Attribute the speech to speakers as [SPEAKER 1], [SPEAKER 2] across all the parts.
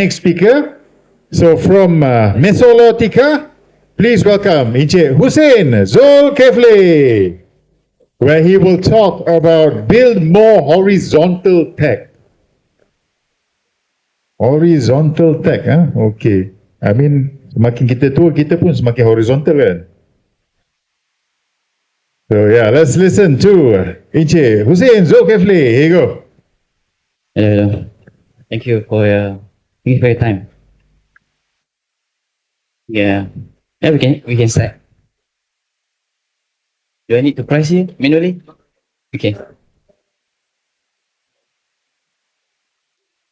[SPEAKER 1] Next speaker, so from Mesolitica, please welcome Encik Husein Zolkepli, where he will talk about build more horizontal tech. Horizontal tech, huh? Okay. I mean, semakin kita tua, kita pun semakin horizontal kan? So yeah, let's listen to Encik Husein Zolkepli. Here you go.
[SPEAKER 2] Hello. Thank you for your time. Yeah. Yeah, we can start. Do I need to price you manually? Okay.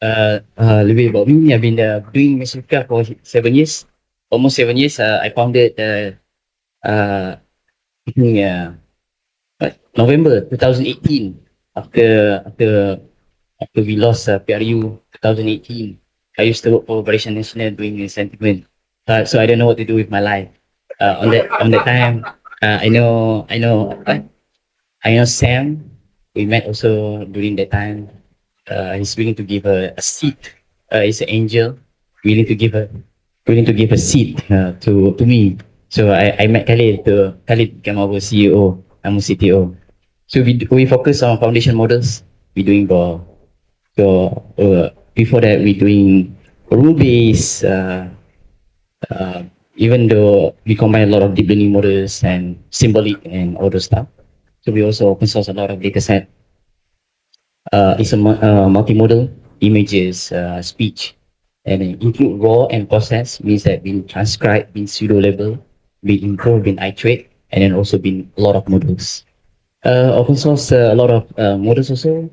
[SPEAKER 2] A little bit about me. I've been doing Mesolitica for 7 years, almost 7 years. I founded uh, I think, November 2018 after we lost PRU 2018. I used to work for Operation National doing sentiment. So I don't know what to do with my life. On that time, I know Sam. We met also during that time. He's willing to give a seat. He's an angel, willing to give a seat to me. So I met Khalid. Khalid became our CEO. I'm a CTO. So we focus on foundation models. We doing before that we doing rule based. Even though we combine a lot of deep learning models and symbolic and all those stuff. So we also open source a lot of data set. It's a multimodal images, speech, and it include raw and process means that been transcribed, been pseudo level, been improved, been iterate, and then also been a lot of models. Open source a lot of models also,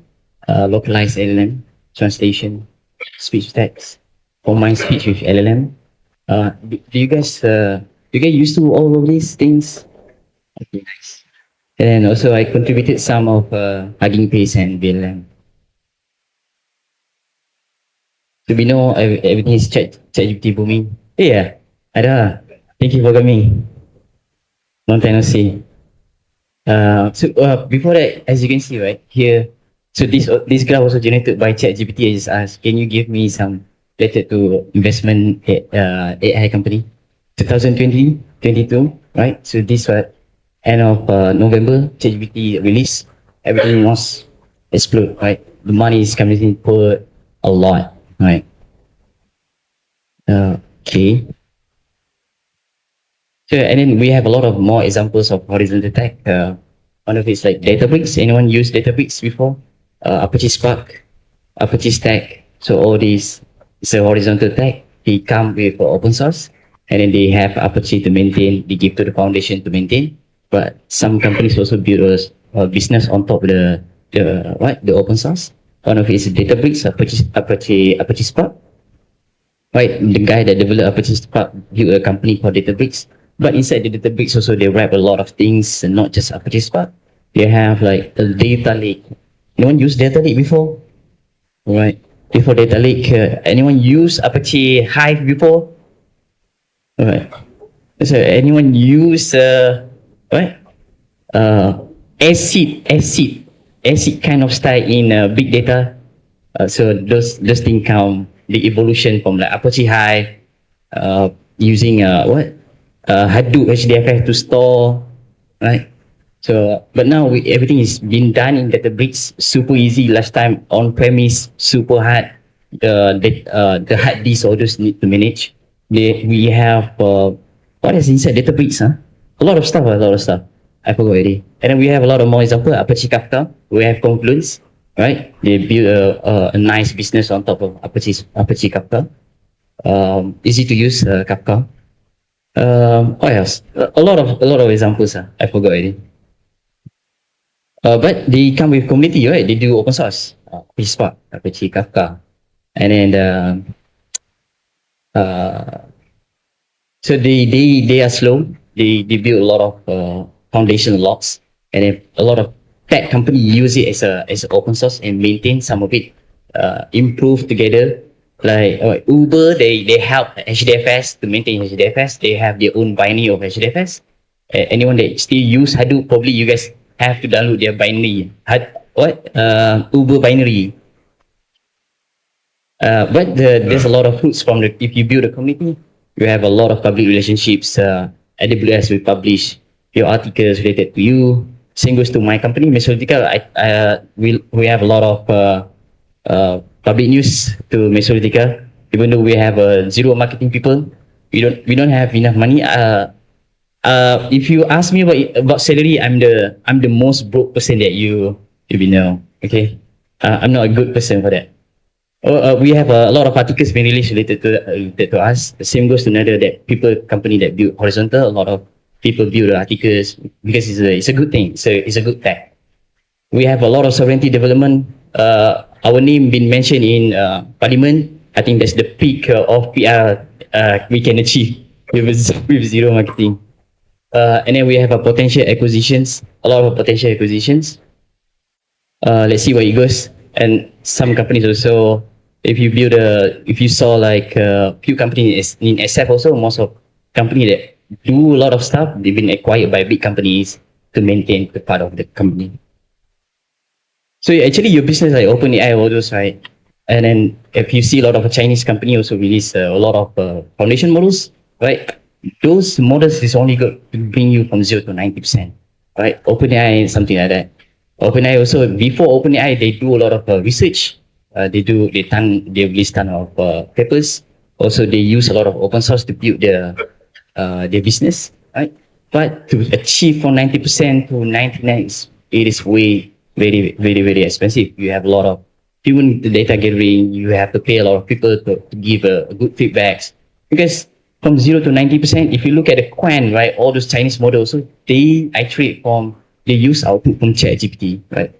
[SPEAKER 2] localized LLM, translation, speech text, combined speech with LLM. Do you guys used to all of these things? Okay, nice. And also I contributed some of Hugging Face and VLM. So we know everything is ChatGPT booming. Yeah, ada. Thank you for coming. Long time no see. Before that, as you can see right here, so this graph also generated by ChatGPT. I just asked, can you give me some related to investment AI company? 2020, 22, right? So this was end of November, ChatGPT release. Everything was explode, right? The money is coming in for a lot, right? Okay. So, and then we have a lot of more examples of horizontal tech. One of it's like Databricks. Anyone use Databricks before? Apache Spark, Apache Stack. So all these, it's a horizontal tech. They come with open source, and then they have Apache to maintain. They give to the foundation to maintain. But some companies also build a business on top of the open source. One of it is Databricks, Apache Spark. Right, the guy that developed Apache Spark built a company called Databricks. But inside the Databricks also they wrap a lot of things, and not just Apache Spark. They have like a data lake. Anyone use data lake before? Right. Before data lake, anyone use Apache Hive before? Alright. So anyone use what? Acid kind of style in big data. So those things come the evolution from like Apache Hive, using Hadoop HDFS to store, right? So, but now everything is being done in Databricks, super easy. Last time on premise, super hard. The hard disk all those need to manage. We have what is inside Databricks? Huh? A lot of stuff. A lot of stuff. I forgot already. And then we have a lot of more example. Apache Kafka. We have Confluence, right? They build a nice business on top of Apache Kafka. Easy to use Kafka. What else? A lot of examples. I forgot already. But they come with community, right? They do open source. Apache Spark, Apache Kafka, and then uh, so they are slow. They build a lot of foundation logs, and then a lot of tech company use it as open source and maintain some of it, improve together. Like Uber, they help HDFS to maintain HDFS. They have their own binary of HDFS. Anyone that still use Hadoop, probably you guys have to download their binary. Uber binary. There's a lot of fruits from the, if you build a community, you have a lot of public relationships. AWS will publish your articles related to you. Same goes to my company, Mesolitica. We have a lot of public news to Mesolitica. Even though we have zero marketing people, we don't have enough money. If you ask me about salary, I'm the most broke person that you will know. Okay, I'm not a good person for that. We have a lot of articles being released related to us. The same goes to another that people company that build horizontal. A lot of people build articles because it's a good thing. It's a good tech. We have a lot of sovereignty development. Our name been mentioned in Parliament. I think that's the peak of PR we can achieve with zero marketing. And then we have a potential acquisitions. A lot of potential acquisitions. Let's see where it goes. And some companies also, if you saw like a few companies in SF also, most of company that do a lot of stuff, they've been acquired by big companies to maintain the part of the company. So actually your business like OpenAI, all those, right? And then if you see a lot of Chinese company also release a lot of foundation models, right? Those models is only good to bring you from 0 to 90%, right? OpenAI, something like that. OpenAI also, before OpenAI, they do a lot of research. They release ton of papers. Also, they use a lot of open source to build their business, right? But to achieve from 90% to 99, it is way very expensive. You have a lot of human data gathering. You have to pay a lot of people to give a good feedbacks because from 0 to 90%, if you look at the Quan, right, all those Chinese models, so they iterate from they use output from ChatGPT, right?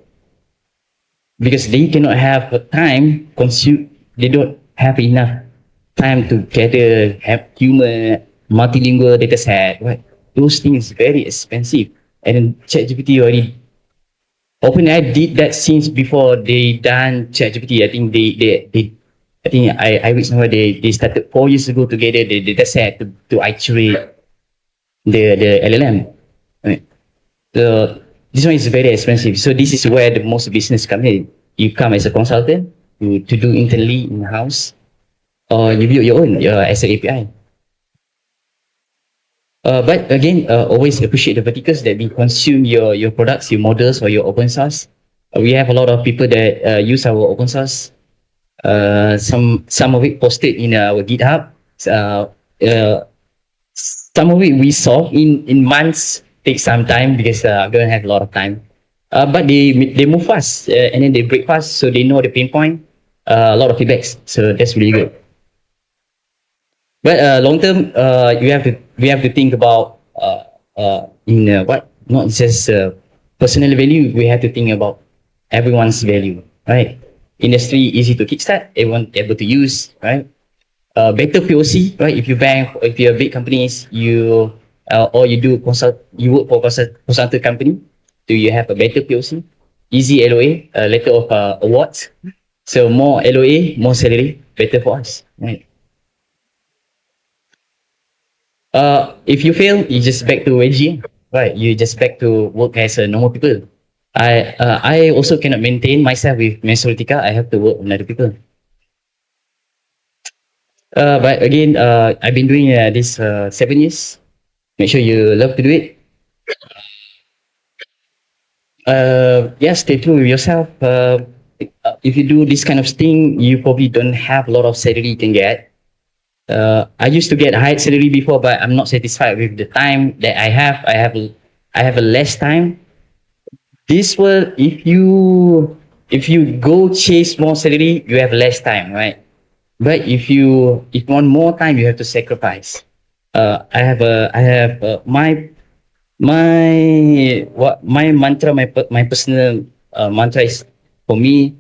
[SPEAKER 2] Because they cannot have a time consume. They don't have enough time to gather have human multilingual data set, right? Those things very expensive, and then ChatGPT already OpenAI did that since before they done ChatGPT. I think they I think I read somewhere they started 4 years ago together the data set to iterate the LLM. Right? So this one is very expensive. So this is where the most business come in. You come as a consultant to do internally in house, or you build your own as an API. But again, always appreciate the verticals that we consume your products, your models, or your open source. We have a lot of people that use our open source. Some of it posted in our GitHub. Uh, uh, some of it we solve in months. Take some time because I don't have a lot of time. But they move fast and then they break fast, so they know the pain point. A lot of feedbacks, so that's really good. But long term, we have to think about in what not just personal value. We have to think about everyone's value, right? Industry easy to kickstart, everyone able to use, right? Better POC, right? If you're big companies, or you do consult, you work for consultant company, do you have a better POC? Easy LOA, letter of awards. So more LOA, more salary, better for us, right? If you fail, you just back to AG, right? You just back to work as a normal people. I also cannot maintain myself with Mesolitica. I have to work with other people. But again, I've been doing this 7 years. Make sure you love to do it. Yeah, stay true with yourself. If you do this kind of thing, you probably don't have a lot of salary you can get. I used to get a high salary before, but I'm not satisfied with the time that I have. I have a less time. This will, if you go chase more salary, you have less time, right? But if you want more time, you have to sacrifice. I have my mantra, my personal mantra is for me,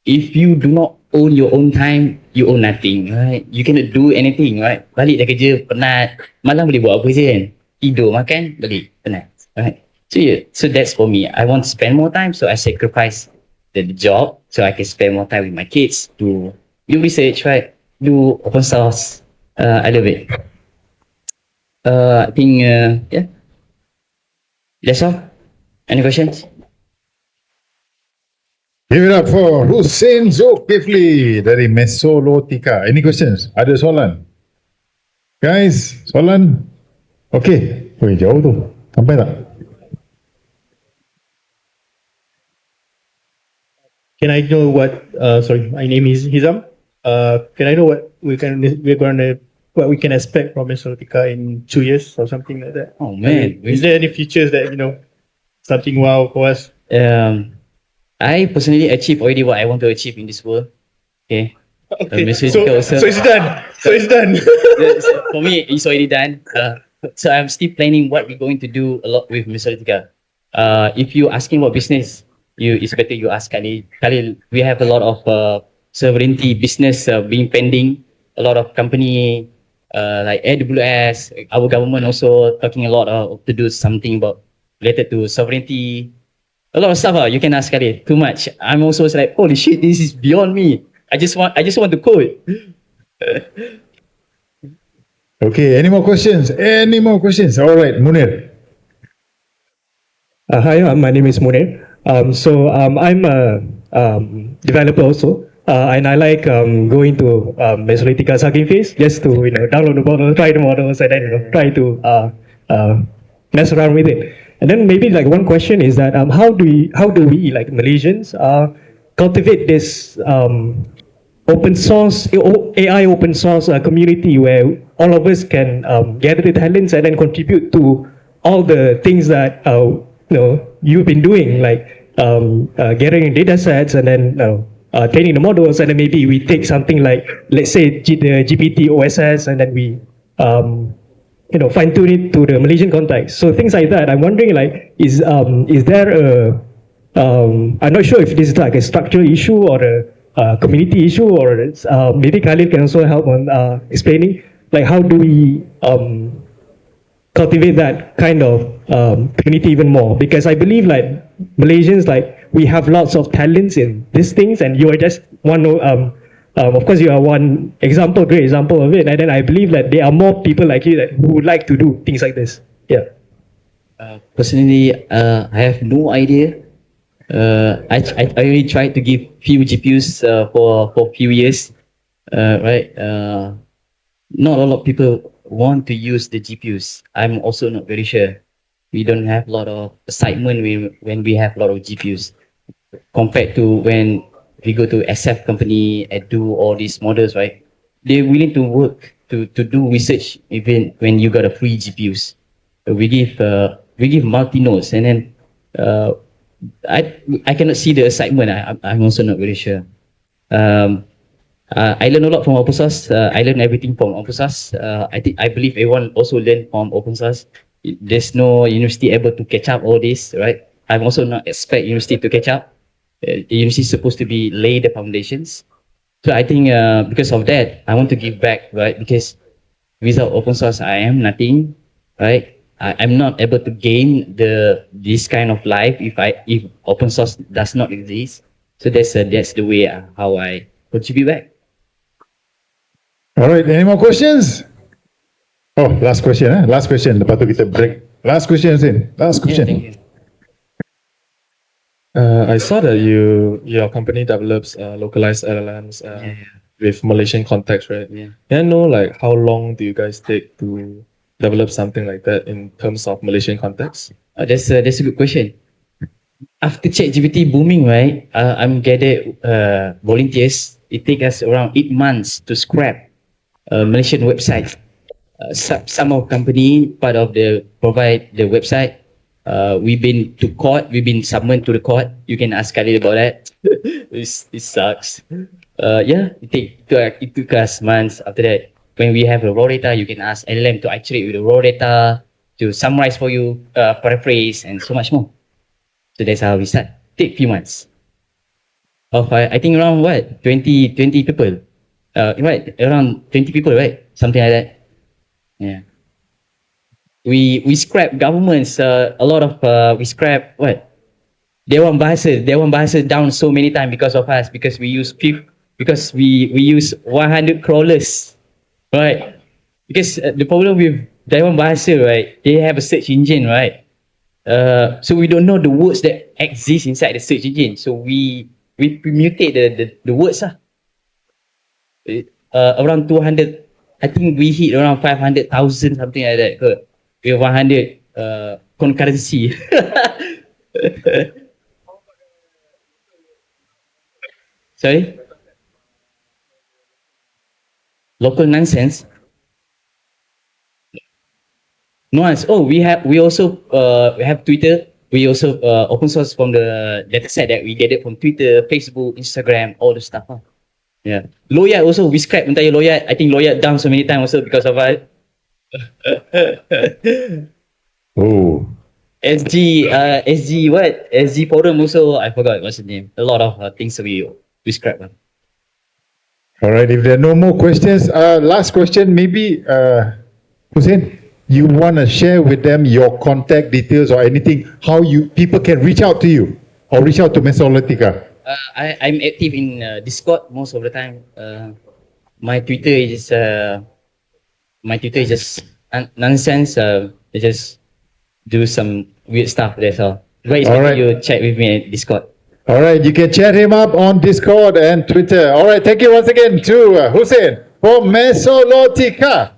[SPEAKER 2] if you do not own your own time, you own nothing, right? You cannot do anything, right? Balik dah kerja penat, malam boleh buat apa je kan? Tidur, makan, balik penat, right? So yeah, so that's for me. I want to spend more time, so I sacrifice the job so I can spend more time with my kids to do research, right? Do open source. I love it. I think yeah, that's all. Any questions?
[SPEAKER 1] Give it up for Husein Zolkepli dari Mesolitica. Any questions? Ada soalan? Guys, soalan? Okay. Wih, jauh tu. Sampai tak?
[SPEAKER 3] Can I know what? Sorry, my name is Hizam. Can I know what what we can expect from Mesolitica in 2 years or something like that?
[SPEAKER 2] Oh man,
[SPEAKER 3] Is there any features that something wow for us?
[SPEAKER 2] I personally achieve already what I want to achieve in this world. Okay.
[SPEAKER 3] Okay,
[SPEAKER 2] Mesolitica also.
[SPEAKER 3] so it's done. So it's done.
[SPEAKER 2] For me, it's already done. So I'm still planning what we're going to do a lot with Mesolitica. If you asking about business, it's better you ask Khalil. Khalil, we have a lot of sovereignty business being pending. A lot of company like AWS, our government also talking a lot to do something about related to sovereignty. A lot of stuff. You can ask Khalil. Too much. I'm also like, holy shit, this is beyond me. I just want to code.
[SPEAKER 1] Okay, any more questions? Any more questions? All right, Munir.
[SPEAKER 3] Hi, my name is Munir. I'm a developer also, and I like going to Mesolitica Hugging Face just to download the model, try the models, and then try to mess around with it. And then maybe like one question is that how do we like Malaysians cultivate this open source AI open source community where all of us can gather the talents and then contribute to all the things that you've been doing, like gathering data sets and then training the models, and then maybe we take something like, let's say, the GPT OSS, and then we fine tune it to the Malaysian context. So things like that. I'm wondering, like, is there a I'm not sure if this is like a structural issue or a community issue, or maybe Khalid can also help on explaining, like, how do we cultivate that kind of community even more? Because I believe, like, Malaysians, like, we have lots of talents in these things, and you are just one. Of course, you are one example, great example of it. And then I believe that there are more people like you that who would like to do things like this. Yeah.
[SPEAKER 2] Personally, I have no idea. I really tried to give few GPUs for few years, right? Not a lot of people want to use the GPUs. I'm also not very sure. We don't have a lot of excitement when we have a lot of GPUs compared to when we go to SF company and do all these models, right? They're willing to work to do research even when you got a free GPUs. We give multi nodes, and then uh, I cannot see the excitement. I'm also not very sure. I learn a lot from open source. I learn everything from open source. I believe everyone also learn from open source. There's no university able to catch up all this, right? I'm also not expect university to catch up. The university is supposed to be lay the foundations. So I think because of that, I want to give back, right? Because without open source, I am nothing, right? I'm not able to gain this kind of life if open source does not exist. So that's the way how I contribute back.
[SPEAKER 1] All right, any more questions? Oh, last question, eh? Last question. Lepas tu kita break. Last question, Husein. Last question.
[SPEAKER 2] Yeah, thank you.
[SPEAKER 4] I saw that your company develops localized LLMs with Malaysian context, right?
[SPEAKER 2] Yeah.
[SPEAKER 4] Can I know, like, how long do you guys take to develop something like that in terms of Malaysian context?
[SPEAKER 2] That's a good question. After ChatGPT booming, right? I'm gathered volunteers. It takes us around 8 months to scrap a Malaysian website. Some of company part of the provide the website. We've been to court. We've been summoned to the court. You can ask Khalid about that. It sucks. Yeah, it took us months. After that, when we have a raw data, you can ask LLM to iterate with the raw data to summarize for you, paraphrase, and so much more. So that's how we start. Take few months. I think around what 20 people. Right, around 20 people, right? Something like that. Yeah. We scrap governments. A lot of we scrap what Dewan Bahasa down so many times because of us, because we use 100 crawlers, right? Because the problem with Dewan Bahasa, right? They have a search engine, right? So we don't know the words that exist inside the search engine. So we we mutate the words lah. Around 200, I think we hit around 500,000, something like that. We have 100 concurrency. Sorry? Local nonsense. Nuance. Oh, we also have Twitter. We also open source from the dataset that we get it from Twitter, Facebook, Instagram, all the stuff. Yeah. Loyat also, we scrap entire Loyat. I think Loyat down so many times also because of us.
[SPEAKER 1] Oh.
[SPEAKER 2] SG what? SG forum also, I forgot what's the name. A lot of things we scrap.
[SPEAKER 1] All right. If there are no more questions, last question, maybe, Husein, you want to share with them your contact details or anything, how people can reach out to you or reach out to Mesolitica?
[SPEAKER 2] I'm active in Discord most of the time. My Twitter is just nonsense. I just do some weird stuff. That's all. But it's
[SPEAKER 1] All
[SPEAKER 2] better
[SPEAKER 1] right.
[SPEAKER 2] you chat with me at Discord.
[SPEAKER 1] All right, you can chat him up on Discord and Twitter. All right, thank you once again to Husein for Mesolitica.